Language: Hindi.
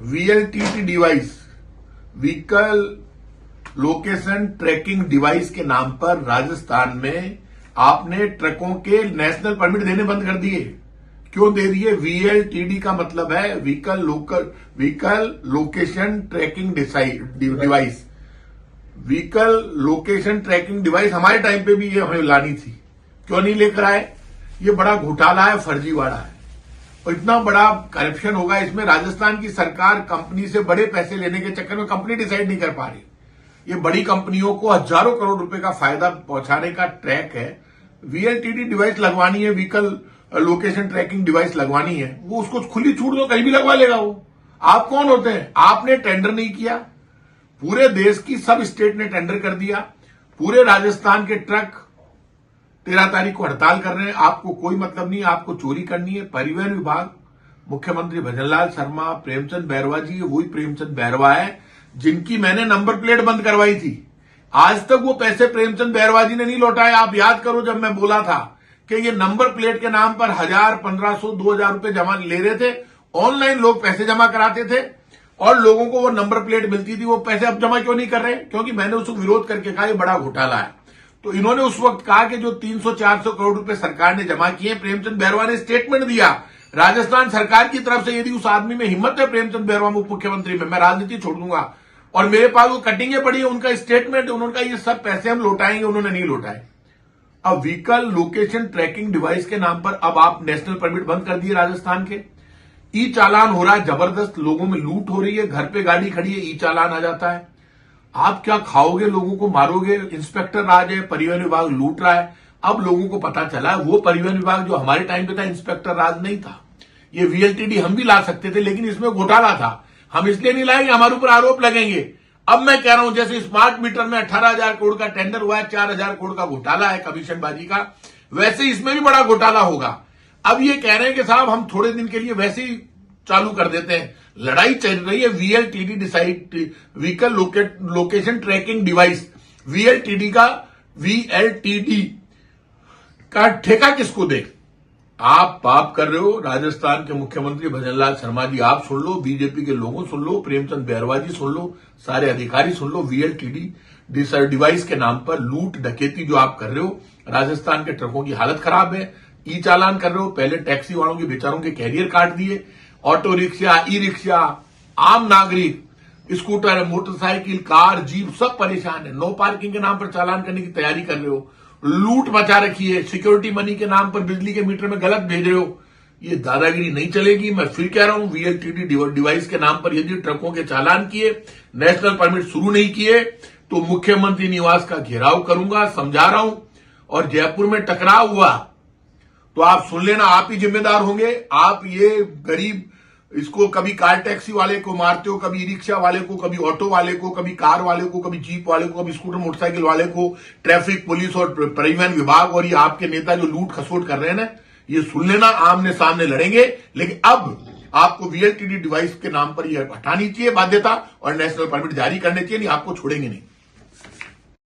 वीएलटीटी device, vehicle location tracking device के नाम पर राजस्थान में आपने ट्रकों के नेशनल परमिट देने बंद कर दिए। क्यों दे दिए? वीएलटीडी का मतलब है vehicle location tracking device. Vehicle location tracking device हमारे टाइम पे भी ये हमें लानी थी, क्यों नहीं लेकर आए? ये बड़ा घोटाला है, फर्जीवाड़ा है और इतना बड़ा करप्शन होगा इसमें। राजस्थान की सरकार कंपनी से बड़े पैसे लेने के चक्कर में कंपनी डिसाइड नहीं कर पा रही। ये बड़ी कंपनियों को हजारों करोड़ रुपए का फायदा पहुंचाने का ट्रैक है। वीएलटीडी डिवाइस लगवानी है, व्हीकल लोकेशन ट्रैकिंग डिवाइस लगवानी है, वो उसको खुली छूट दो, कहीं भी लगवा लेगा वो। आप कौन होते हैं? आपने टेंडर नहीं किया, पूरे देश की सब स्टेट ने टेंडर कर दिया। पूरे राजस्थान के ट्रक 13 तारीख को हड़ताल कर रहे हैं। आपको कोई मतलब नहीं, आपको चोरी करनी है। परिवहन विभाग, मुख्यमंत्री भजनलाल शर्मा, प्रेमचंद बैरवा जी, वही प्रेमचंद बैरवा है जिनकी मैंने नंबर प्लेट बंद करवाई थी। आज तक वो पैसे प्रेमचंद बैरवा जी ने नहीं लौटाए। आप याद करो, जब मैं बोला था कि ये नंबर प्लेट के नाम पर 1000, 1500, 2000 रुपए जमा ले रहे थे, ऑनलाइन लोग पैसे जमा कराते थे और लोगों को वो नंबर प्लेट मिलती थी। वो पैसे अब जमा क्यों नहीं कर रहे? क्योंकि मैंने उसको विरोध करके कहा ये बड़ा घोटाला है। तो इन्होंने उस वक्त कहा कि जो 300-400 करोड़ रुपए सरकार ने जमा किए, प्रेमचंद बैरवा ने स्टेटमेंट दिया राजस्थान सरकार की तरफ से। यदि उस आदमी में हिम्मत है, प्रेमचंद बैरवा उप मुख्यमंत्री में, मैं राजनीति छोड़ दूंगा और मेरे पास वो कटिंगें पड़ी है, उनका स्टेटमेंट, उन्होंने कहा ये सब पैसे हम लौटाएंगे, उन्होंने नहीं लौटाए। अब व्हीकल लोकेशन ट्रैकिंग डिवाइस के नाम पर अब आप नेशनल परमिट बंद कर दिए राजस्थान के। ई चालान हो रहा है जबरदस्त, लोगों में लूट हो रही है, घर पे गाड़ी खड़ी है, ई चालान आ जाता है। आप क्या खाओगे? लोगों को मारोगे? इंस्पेक्टर राज है, परिवहन विभाग लूट रहा है। अब लोगों को पता चला वो परिवहन विभाग जो हमारे टाइम पे था, इंस्पेक्टर राज नहीं था। ये वीएलटीडी हम भी ला सकते थे, लेकिन इसमें घोटाला था। हम इसलिए नहीं लाएंगे, हमारे ऊपर आरोप लगेंगे। अब मैं कह रहा हूं, जैसे स्मार्ट मीटर में 18,000 करोड़ का टेंडर हुआ है, 4,000 करोड़ का घोटाला है कमीशनबाजी का, वैसे इसमें भी बड़ा घोटाला होगा। अब ये कह रहे हैं कि साहब हम थोड़े दिन के लिए वैसे ही चालू कर देते हैं। लड़ाई चल रही है VLTD vehicle location tracking device, VLTD का ठेका किसको दे? आप पाप कर रहे हो। राजस्थान के मुख्यमंत्री भजनलाल शर्मा जी आप सुन लो, बीजेपी के लोगों सुन लो, प्रेमचंद बैरवा जी सुन लो, सारे अधिकारी सुन लो। वीएलटीडी डिवाइस के नाम पर लूट डकैती जो आप कर रहे हो, राजस्थान के ट्रकों की हालत खराब है। ई चालान कर रहे हो, पहले टैक्सी वालों के बेचारों के कैरियर काट दिए, ऑटो रिक्शा, ई रिक्शा, आम नागरिक, स्कूटर, मोटरसाइकिल, कार, जीप सब परेशान है। नो पार्किंग के नाम पर चालान करने की तैयारी कर रहे हो, लूट मचा रखी है, सिक्योरिटी मनी के नाम पर बिजली के मीटर में गलत भेज रहे हो। ये दादागिरी नहीं चलेगी। मैं फिर कह रहा हूं, वीएलटीडी डिवाइस के नाम पर यदि ट्रकों के चालान किए, नेशनल परमिट शुरू नहीं किए, तो मुख्यमंत्री निवास का घेराव करूंगा, समझा रहा हूं। और जयपुर में टकराव हुआ तो आप सुन लेना, आप ही जिम्मेदार होंगे। आप ये गरीब, इसको कभी कार टैक्सी वाले को मारते हो, कभी रिक्शा वाले को, कभी ऑटो वाले को, कभी कार वाले को, कभी जीप वाले को, कभी स्कूटर मोटरसाइकिल वाले को, ट्रैफिक पुलिस और परिवहन विभाग और ये आपके नेता जो लूट खसोट कर रहे हैं ना, ये सुन लेना, आमने सामने लड़ेंगे। लेकिन अब आपको वीएलटीडी डिवाइस के नाम पर यह हटानी चाहिए बाध्यता और नेशनल परमिट जारी करने चाहिए, नहीं आपको छोड़ेंगे नहीं।